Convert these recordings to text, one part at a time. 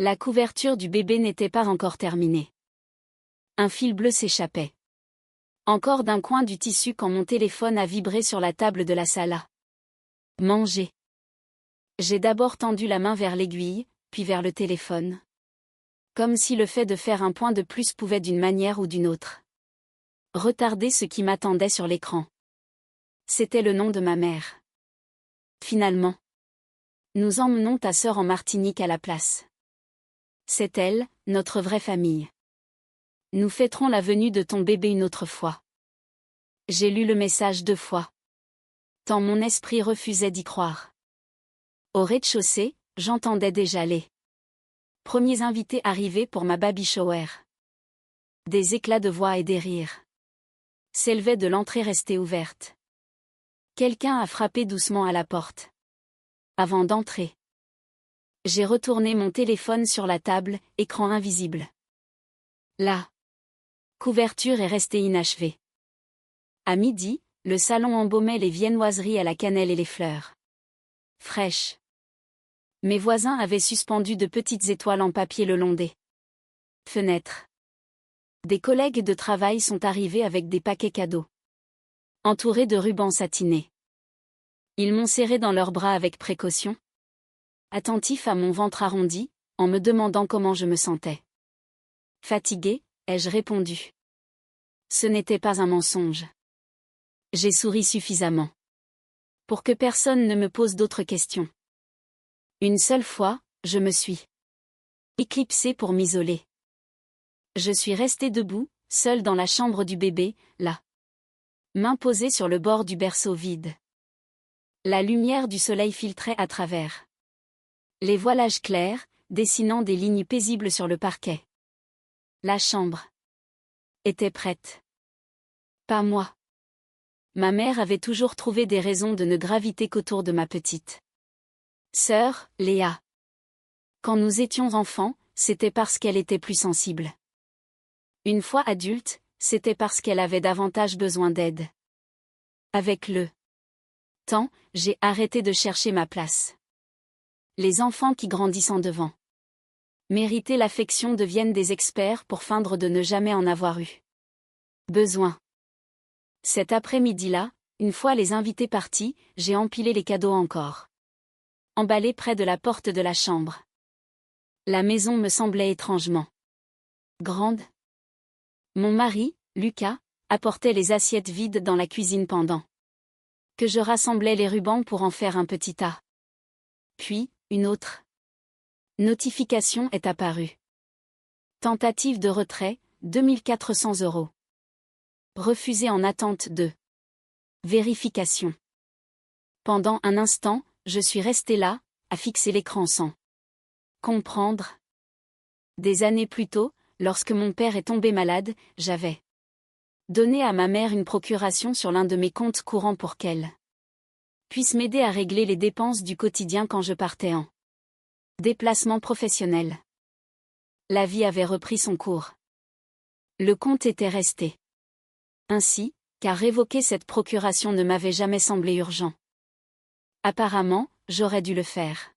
La couverture du bébé n'était pas encore terminée. Un fil bleu s'échappait encore d'un coin du tissu quand mon téléphone a vibré sur la table de la salle. Manger. J'ai d'abord tendu la main vers l'aiguille, puis vers le téléphone. Comme si le fait de faire un point de plus pouvait d'une manière ou d'une autre retarder ce qui m'attendait sur l'écran. C'était le nom de ma mère. Finalement, nous emmenons ta sœur en Martinique à la place. C'est elle, notre vraie famille. Nous fêterons la venue de ton bébé une autre fois. J'ai lu le message 2 fois. Tant mon esprit refusait d'y croire. Au rez-de-chaussée, j'entendais déjà les premiers invités arriver pour ma baby shower. Des éclats de voix et des rires s'élevaient de l'entrée restée ouverte. Quelqu'un a frappé doucement à la porte. Avant d'entrer, j'ai retourné mon téléphone sur la table, écran invisible. La couverture est restée inachevée. À midi, le salon embaumait les viennoiseries à la cannelle et les fleurs fraîches. Mes voisins avaient suspendu de petites étoiles en papier le long des fenêtres. Des collègues de travail sont arrivés avec des paquets cadeaux, entourés de rubans satinés. Ils m'ont serré dans leurs bras avec précaution, attentifs à mon ventre arrondi, en me demandant comment je me sentais. Fatiguée, ai-je répondu. Ce n'était pas un mensonge. J'ai souri suffisamment pour que personne ne me pose d'autres questions. Une seule fois, je me suis éclipsée pour m'isoler. Je suis restée debout, seule dans la chambre du bébé, la main posée sur le bord du berceau vide. La lumière du soleil filtrait à travers les voilages clairs, dessinant des lignes paisibles sur le parquet. La chambre était prête. Pas moi. Ma mère avait toujours trouvé des raisons de ne graviter qu'autour de ma petite sœur, Léa. Quand nous étions enfants, c'était parce qu'elle était plus sensible. Une fois adulte, c'était parce qu'elle avait davantage besoin d'aide. Avec le temps, j'ai arrêté de chercher ma place. Les enfants qui grandissent en devant mériter l'affection deviennent des experts pour feindre de ne jamais en avoir eu besoin. Cet après-midi-là, une fois les invités partis, j'ai empilé les cadeaux encore emballés près de la porte de la chambre. La maison me semblait étrangement grande. Mon mari, Lucas, apportait les assiettes vides dans la cuisine pendant que je rassemblais les rubans pour en faire un petit tas. Puis, une autre notification est apparue. Tentative de retrait, 2400 €. Refusé en attente de vérification. Pendant un instant, je suis restée là, à fixer l'écran sans comprendre. Des années plus tôt, lorsque mon père est tombé malade, j'avais donné à ma mère une procuration sur l'un de mes comptes courants pour qu'elle puisse m'aider à régler les dépenses du quotidien quand je partais en déplacement professionnel. La vie avait repris son cours. Le compte était resté ainsi, car révoquer cette procuration ne m'avait jamais semblé urgent. Apparemment, j'aurais dû le faire.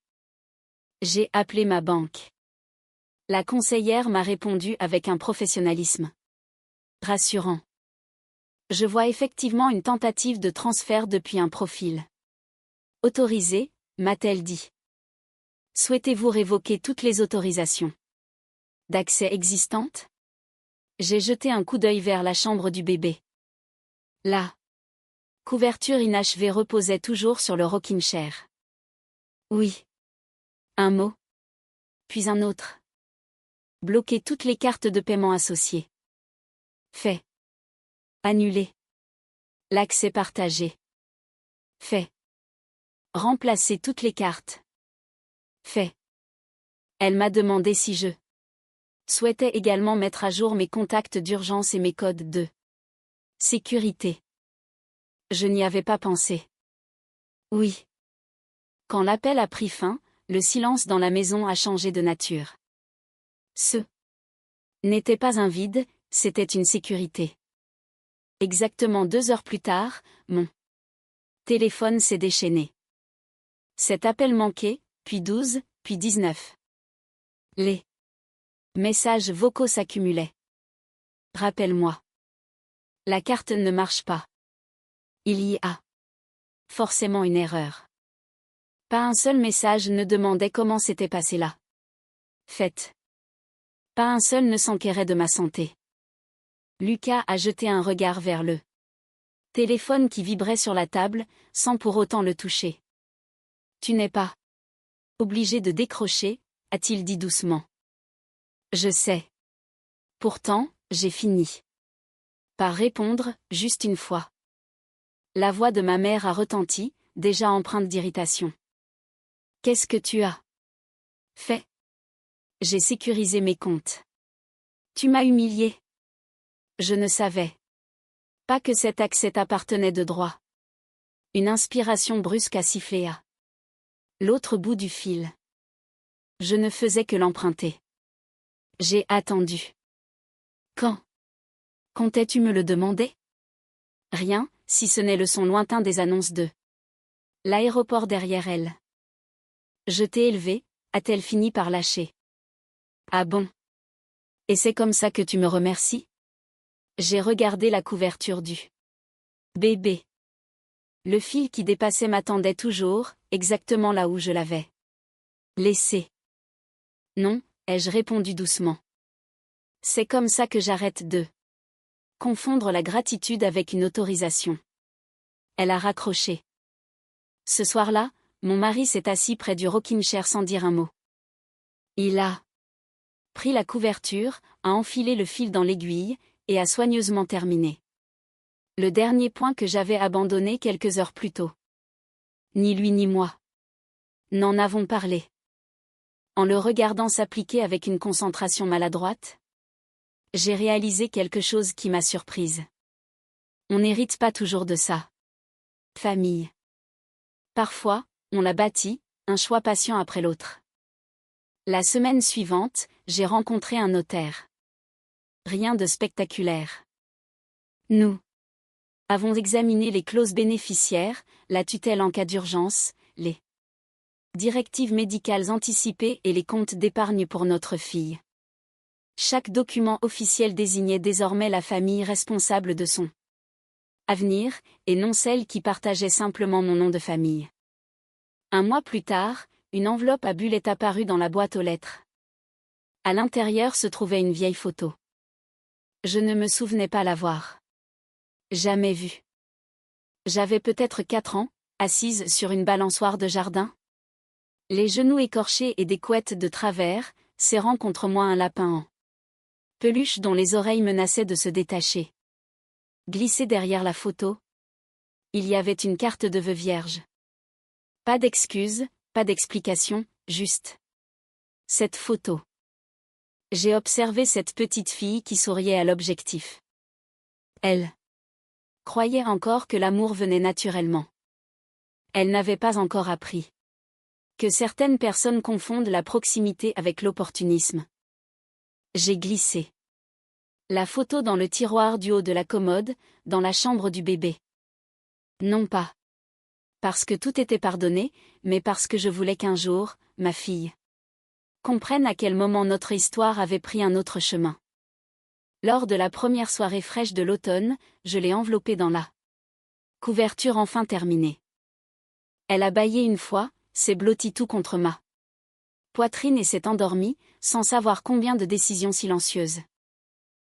J'ai appelé ma banque. La conseillère m'a répondu avec un professionnalisme rassurant. Je vois effectivement une tentative de transfert depuis un profil autorisé, m'a-t-elle dit. Souhaitez-vous révoquer toutes les autorisations d'accès existantes? J'ai jeté un coup d'œil vers la chambre du bébé. La couverture inachevée reposait toujours sur le rocking chair. Oui. Un mot. Puis un autre. Bloquer toutes les cartes de paiement associées. Fait. Annuler. L'accès partagé. Fait. Remplacer toutes les cartes. Fait. Elle m'a demandé si je souhaitais également mettre à jour mes contacts d'urgence et mes codes de sécurité. Je n'y avais pas pensé. Oui. Quand l'appel a pris fin, le silence dans la maison a changé de nature. Ce n'était pas un vide, c'était une sécurité. Exactement 2 heures plus tard, mon téléphone s'est déchaîné. Cet appel manqué, puis 12, puis 19. Les messages vocaux s'accumulaient. Rappelle-moi. La carte ne marche pas. Il y a forcément une erreur. Pas un seul message ne demandait comment s'était passé la fête. Pas un seul ne s'enquérait de ma santé. Lucas a jeté un regard vers le téléphone qui vibrait sur la table, sans pour autant le toucher. Tu n'es pas obligé de décrocher, a-t-il dit doucement. Je sais. Pourtant, j'ai fini par répondre, juste une fois. La voix de ma mère a retenti, déjà empreinte d'irritation. Qu'est-ce que tu as fait? J'ai sécurisé mes comptes. Tu m'as humilié. Je ne savais pas que cet accès t'appartenait de droit. Une inspiration brusque a sifflé à l'autre bout du fil. Je ne faisais que l'emprunter. J'ai attendu. Quand comptais-tu me le demander? Rien, si ce n'est le son lointain des annonces de l'aéroport derrière elle. Je t'ai élevé, a-t-elle fini par lâcher. Ah bon? Et c'est comme ça que tu me remercies? J'ai regardé la couverture du bébé. Le fil qui dépassait m'attendait toujours, exactement là où je l'avais laissé. Non, ai-je répondu doucement. C'est comme ça que j'arrête de confondre la gratitude avec une autorisation. Elle a raccroché. Ce soir-là, mon mari s'est assis près du rocking chair sans dire un mot. Il a pris la couverture, a enfilé le fil dans l'aiguille, et a soigneusement terminé le dernier point que j'avais abandonné quelques heures plus tôt. Ni lui ni moi n'en avons parlé. En le regardant s'appliquer avec une concentration maladroite, j'ai réalisé quelque chose qui m'a surprise. On n'hérite pas toujours de sa famille. Parfois, on la bâtit, un choix patient après l'autre. La semaine suivante, j'ai rencontré un notaire. Rien de spectaculaire. Nous avons examiné les clauses bénéficiaires, la tutelle en cas d'urgence, les directives médicales anticipées et les comptes d'épargne pour notre fille. Chaque document officiel désignait désormais la famille responsable de son avenir, et non celle qui partageait simplement mon nom de famille. Un mois plus tard, une enveloppe à bulles est apparue dans la boîte aux lettres. À l'intérieur se trouvait une vieille photo. Je ne me souvenais pas l'avoir jamais vue. J'avais peut-être 4 ans, assise sur une balançoire de jardin. Les genoux écorchés et des couettes de travers, serrant contre moi un lapin en peluche dont les oreilles menaçaient de se détacher. Glissée derrière la photo, il y avait une carte de vœux vierge. Pas d'excuses, pas d'explications, juste cette photo. J'ai observé cette petite fille qui souriait à l'objectif. Elle croyait encore que l'amour venait naturellement. Elle n'avait pas encore appris que certaines personnes confondent la proximité avec l'opportunisme. J'ai glissé la photo dans le tiroir du haut de la commode, dans la chambre du bébé. Non pas parce que tout était pardonné, mais parce que je voulais qu'un jour, ma fille comprenne à quel moment notre histoire avait pris un autre chemin. Lors de la première soirée fraîche de l'automne, je l'ai enveloppée dans la couverture enfin terminée. Elle a bâillé une fois, s'est blottie tout contre ma poitrine et s'est endormie, sans savoir combien de décisions silencieuses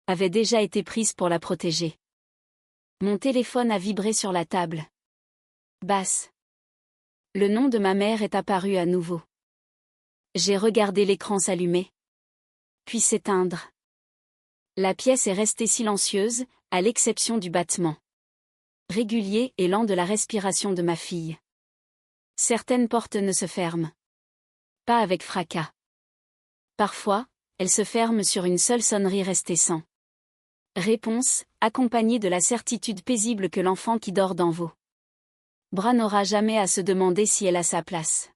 avaient déjà été prises pour la protéger. Mon téléphone a vibré sur la table basse. Le nom de ma mère est apparu à nouveau. J'ai regardé l'écran s'allumer, puis s'éteindre. La pièce est restée silencieuse, à l'exception du battement régulier et lent de la respiration de ma fille. Certaines portes ne se ferment pas avec fracas. Parfois, elles se ferment sur une seule sonnerie restée sans réponse, accompagnée de la certitude paisible que l'enfant qui dort dans vos bras n'aura jamais à se demander si elle a sa place.